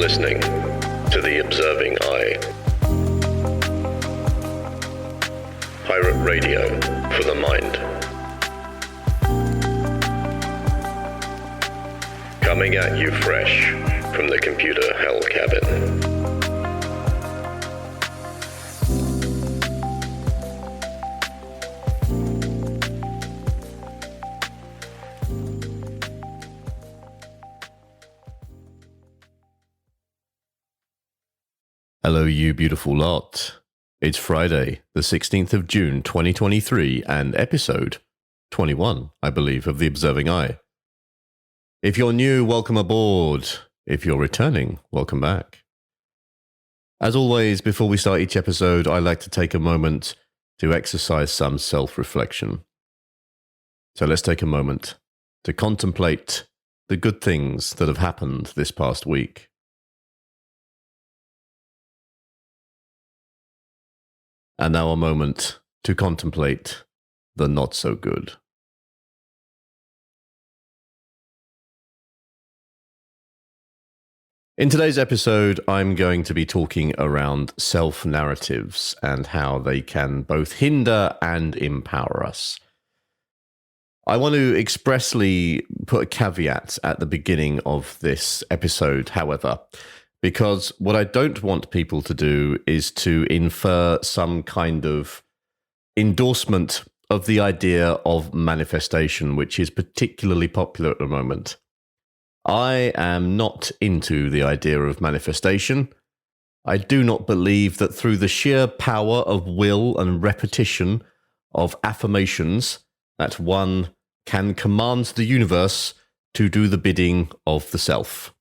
listening to The Observing Eye. Pirate radio for the mind. Coming at you fresh from the computer hell cabin. Hello, you beautiful lot. It's Friday, the 16th of June, 2023, and episode 21, I believe, of The Observing Eye. If you're new, welcome aboard. If you're returning, welcome back. As always, before we start each episode, I like to take a moment to exercise some self-reflection. So let's take a moment to contemplate the good things that have happened this past week. And now a moment to contemplate the not so good. In today's episode, I'm going to be talking around self-narratives and how they can both hinder and empower us. I want to expressly put a caveat at the beginning of this episode, however, because what I don't want people to do is to infer some kind of endorsement of the idea of manifestation, which is particularly popular at the moment. I am not into the idea of manifestation. I do not believe that through the sheer power of will and repetition of affirmations, that one can command the universe to do the bidding of the self.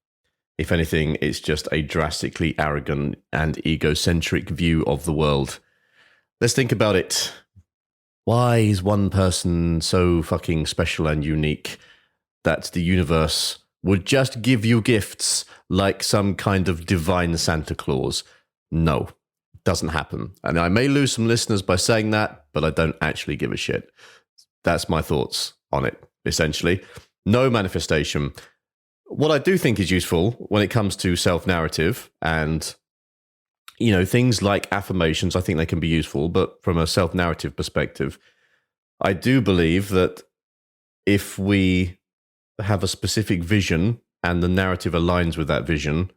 If anything, it's just a drastically arrogant and egocentric view of the world. Let's think about it. Why is one person so fucking special and unique that the universe would just give you gifts like some kind of divine Santa Claus? No, it doesn't happen. And I may lose some listeners by saying that, but I don't actually give a shit. That's my thoughts on it, essentially. No manifestation. What I do think is useful when it comes to self-narrative and, things like affirmations, I think they can be useful, but from a self-narrative perspective, I do believe that if we have a specific vision and the narrative aligns with that vision,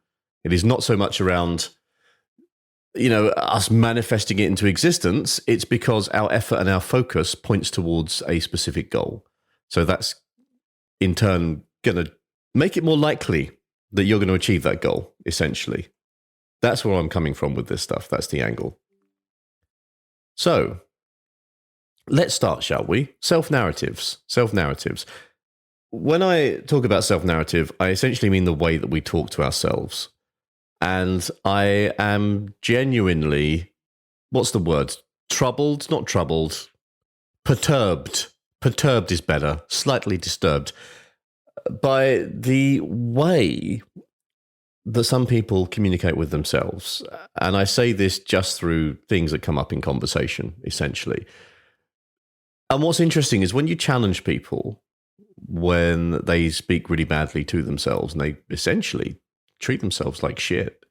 it is not so much around, us manifesting it into existence. It's because our effort and our focus points towards a specific goal. So that's in turn going to make it more likely that you're going to achieve that goal, essentially. That's where I'm coming from with this stuff. That's the angle. So, let's start, shall we? Self-narratives. Self-narratives. When I talk about self-narrative, I essentially mean the way that we talk to ourselves. And I am genuinely, what's the word? Troubled? Not troubled. Perturbed. Perturbed is better. Slightly disturbed by the way that some people communicate with themselves. And I say this just through things that come up in conversation, essentially. And what's interesting is when you challenge people, when they speak really badly to themselves and they essentially treat themselves like shit.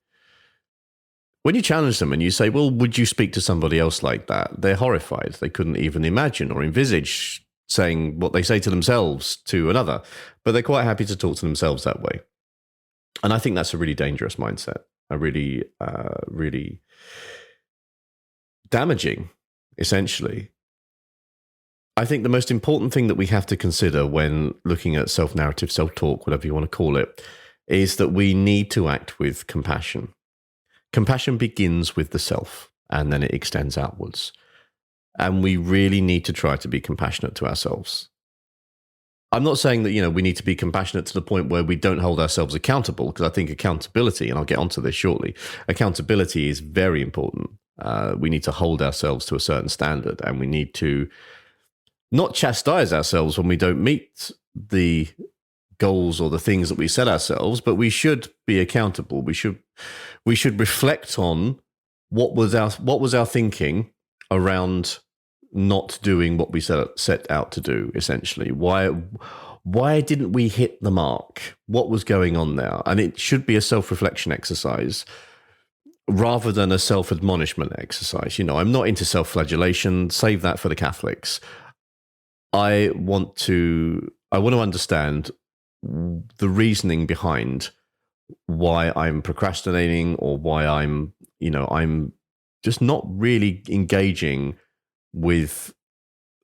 When you challenge them and you say, well, would you speak to somebody else like that? They're horrified. They couldn't even imagine or envisage saying what they say to themselves to another, but they're quite happy to talk to themselves that way. And I think that's a really dangerous mindset, a really damaging, essentially. I think the most important thing that we have to consider when looking at self-narrative, self-talk, whatever you want to call it, is that we need to act with compassion. Compassion begins with the self, and then it extends outwards. And we really need to try to be compassionate to ourselves. I'm not saying that, we need to be compassionate to the point where we don't hold ourselves accountable, because I think accountability, and I'll get onto this shortly, accountability is very important. We need to hold ourselves to a certain standard, and we need to not chastise ourselves when we don't meet the goals or the things that we set ourselves, but we should be accountable. We should reflect on what was our thinking around not doing what we set out to do, essentially. why didn't we hit the mark? What was going on there? And it should be a self-reflection exercise rather than a self-admonishment exercise. I'm not into self-flagellation. Save that for the Catholics. I want to understand the reasoning behind why I'm procrastinating, or why I'm just not really engaging with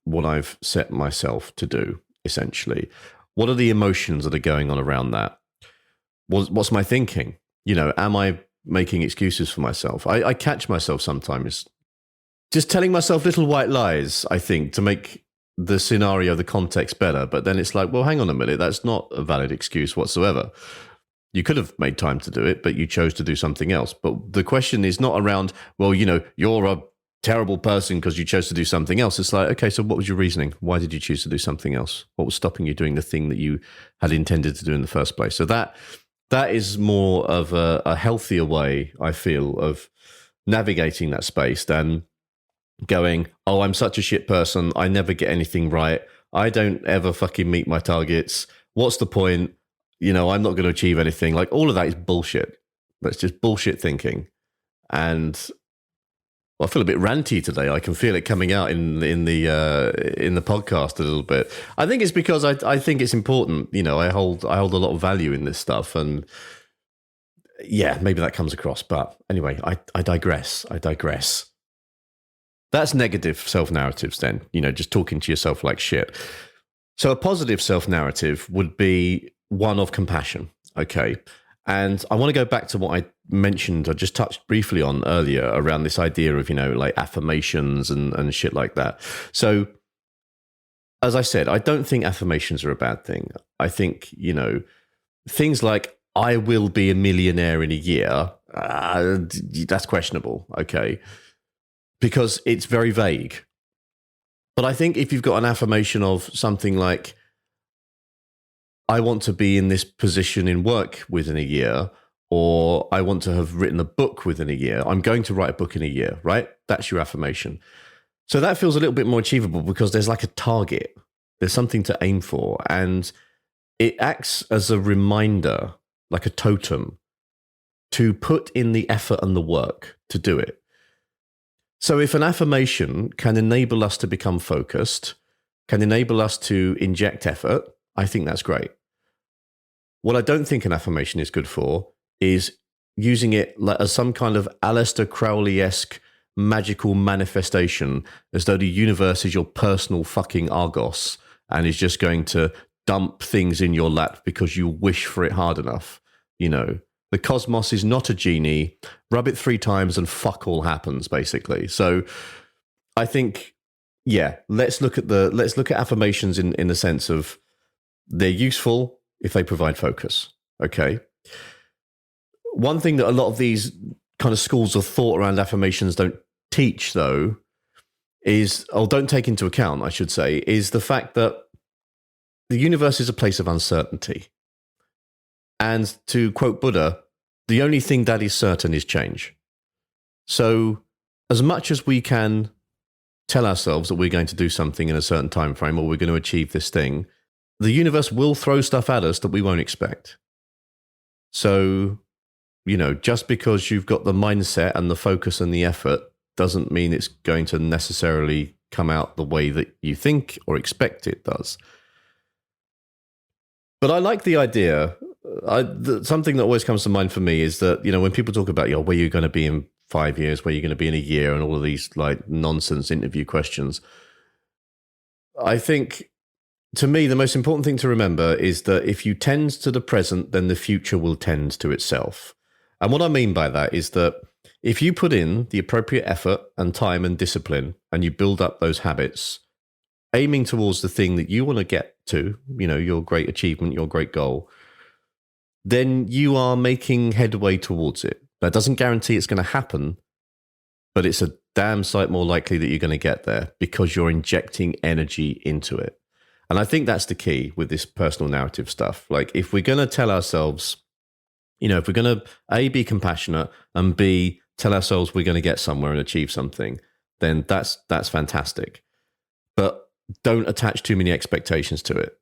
what I've set myself to do, essentially. What are the emotions that are going on around that? What's my thinking? Am I making excuses for myself? I catch myself sometimes just telling myself little white lies, I think, to make the scenario, the context better. But then it's like, well, hang on a minute. That's not a valid excuse whatsoever. You could have made time to do it, but you chose to do something else. But the question is not around, well, you're a terrible person because you chose to do something else. It's like, okay, so what was your reasoning? Why did you choose to do something else? What was stopping you doing the thing that you had intended to do in the first place? So that is more of a healthier way, I feel, of navigating that space than going, oh, I'm such a shit person. I never get anything right. I don't ever fucking meet my targets. What's the point? I'm not going to achieve anything. Like, all of that is bullshit. That's just bullshit thinking. And I feel a bit ranty today. I can feel it coming out in the podcast a little bit. I think it's because I think it's important. I hold a lot of value in this stuff, and yeah, maybe that comes across. But anyway, I digress. That's negative self-narratives then, just talking to yourself like shit. So a positive self-narrative would be one of compassion, okay? And I want to go back to what I mentioned, I just touched briefly on earlier around this idea of, like affirmations and shit like that. So as I said, I don't think affirmations are a bad thing. I think, things like, I will be a millionaire in a year, that's questionable, okay? Because it's very vague. But I think if you've got an affirmation of something like, I want to be in this position in work within a year, or I want to have written a book within a year, I'm going to write a book in a year, right? That's your affirmation. So that feels a little bit more achievable because there's like a target. There's something to aim for. And it acts as a reminder, like a totem, to put in the effort and the work to do it. So if an affirmation can enable us to become focused, can enable us to inject effort, I think that's great. What I don't think an affirmation is good for is using it as some kind of Aleister Crowley-esque magical manifestation, as though the universe is your personal fucking Argos and is just going to dump things in your lap because you wish for it hard enough. The cosmos is not a genie. Rub it 3 times and fuck all happens, basically. So I think, yeah, let's look at affirmations in the sense of they're useful if they provide focus. Okay. One thing that a lot of these kind of schools of thought around affirmations don't teach, though, don't take into account, I should say, is the fact that the universe is a place of uncertainty. And to quote Buddha, the only thing that is certain is change. So as much as we can tell ourselves that we're going to do something in a certain time frame, or we're going to achieve this thing, the universe will throw stuff at us that we won't expect. So, just because you've got the mindset and the focus and the effort doesn't mean it's going to necessarily come out the way that you think or expect it does. But I like the idea. Something that always comes to mind for me is that, when people talk about, where you're going to be in 5 years, where you're going to be in a year, and all of these like nonsense interview questions, I think, to me, the most important thing to remember is that if you tend to the present, then the future will tend to itself. And what I mean by that is that if you put in the appropriate effort and time and discipline, and you build up those habits, aiming towards the thing that you want to get to, your great achievement, your great goal, then you are making headway towards it. That doesn't guarantee it's going to happen, but it's a damn sight more likely that you're going to get there because you're injecting energy into it. And I think that's the key with this personal narrative stuff. Like, if we're going to tell ourselves, if we're going to A, be compassionate, and B, tell ourselves we're going to get somewhere and achieve something, then that's fantastic. But don't attach too many expectations to it.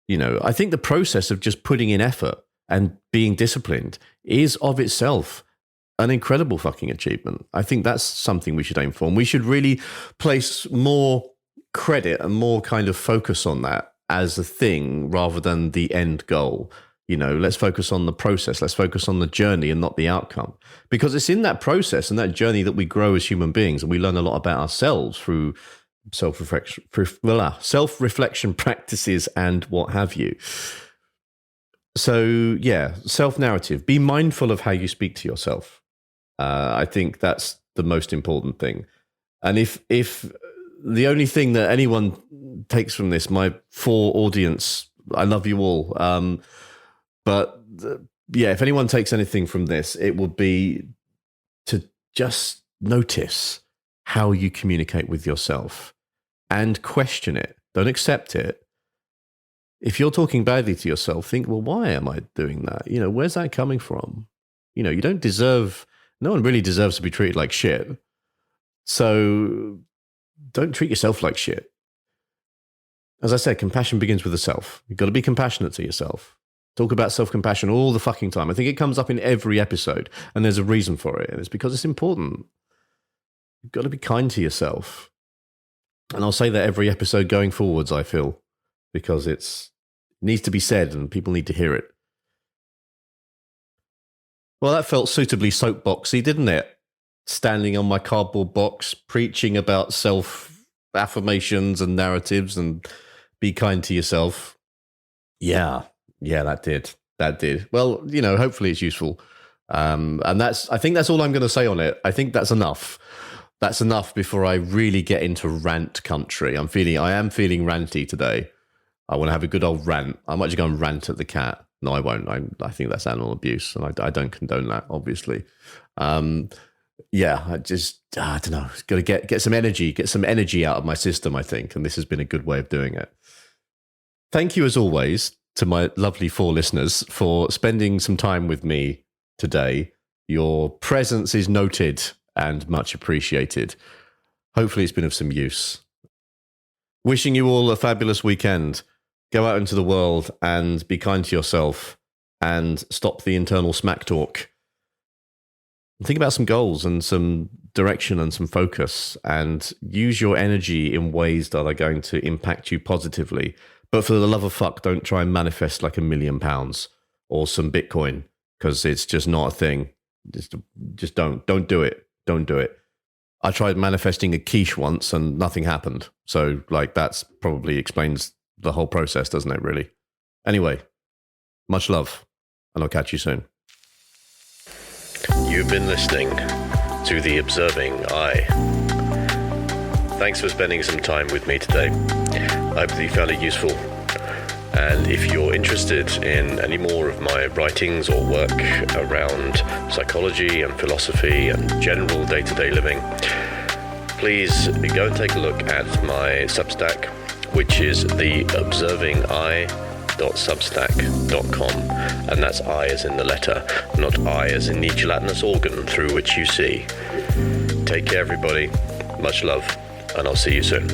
I think the process of just putting in effort and being disciplined is of itself an incredible fucking achievement. I think that's something we should aim for. And we should really place more credit and more kind of focus on that as a thing rather than the end goal. Let's focus on the process. Let's focus on the journey and not the outcome. Because it's in that process and that journey that we grow as human beings, and we learn a lot about ourselves through self-reflection practices and what have you. So, yeah, self-narrative. Be mindful of how you speak to yourself. I think that's the most important thing. And if the only thing that anyone takes from this, my 4 audience, I love you all. If anyone takes anything from this, it would be to just notice how you communicate with yourself and question it. Don't accept it. If you're talking badly to yourself, think, well, why am I doing that? Where's that coming from? You don't deserve, no one really deserves to be treated like shit. So don't treat yourself like shit. As I said, compassion begins with the self. You've got to be compassionate to yourself. Talk about self-compassion all the fucking time. I think it comes up in every episode, and there's a reason for it. And it's because it's important. You've got to be kind to yourself. And I'll say that every episode going forwards, I feel, because it needs to be said and people need to hear it. Well, that felt suitably soapboxy, didn't it? Standing on my cardboard box, preaching about self-affirmations and narratives and be kind to yourself. Yeah, that did. Well, hopefully it's useful. And I think that's all I'm going to say on it. I think that's enough. That's enough before I really get into rant country. I am feeling ranty today. I want to have a good old rant. I might just go and rant at the cat. No, I won't. I think that's animal abuse, and I don't condone that, obviously. I don't know. Got to get some energy out of my system, I think, and this has been a good way of doing it. Thank you, as always, to my lovely 4 listeners for spending some time with me today. Your presence is noted and much appreciated. Hopefully it's been of some use. Wishing you all a fabulous weekend. Go out into the world and be kind to yourself and stop the internal smack talk. Think about some goals and some direction and some focus, and use your energy in ways that are going to impact you positively. But for the love of fuck, don't try and manifest like £1 million or some Bitcoin, because it's just not a thing. Just don't do it. Don't do it. I tried manifesting a quiche once and nothing happened. So that's probably explains the whole process, doesn't it, really? Anyway, much love, and I'll catch you soon. You've been listening to The Observing Eye. Thanks for spending some time with me today. I hope that you found it useful. And if you're interested in any more of my writings or work around psychology and philosophy and general day-to-day living, please go and take a look at my Substack, which is theobservingeye.substack.com, and that's I as in the letter, not I as in the gelatinous organ through which you see. Take care, everybody. Much love, and I'll see you soon.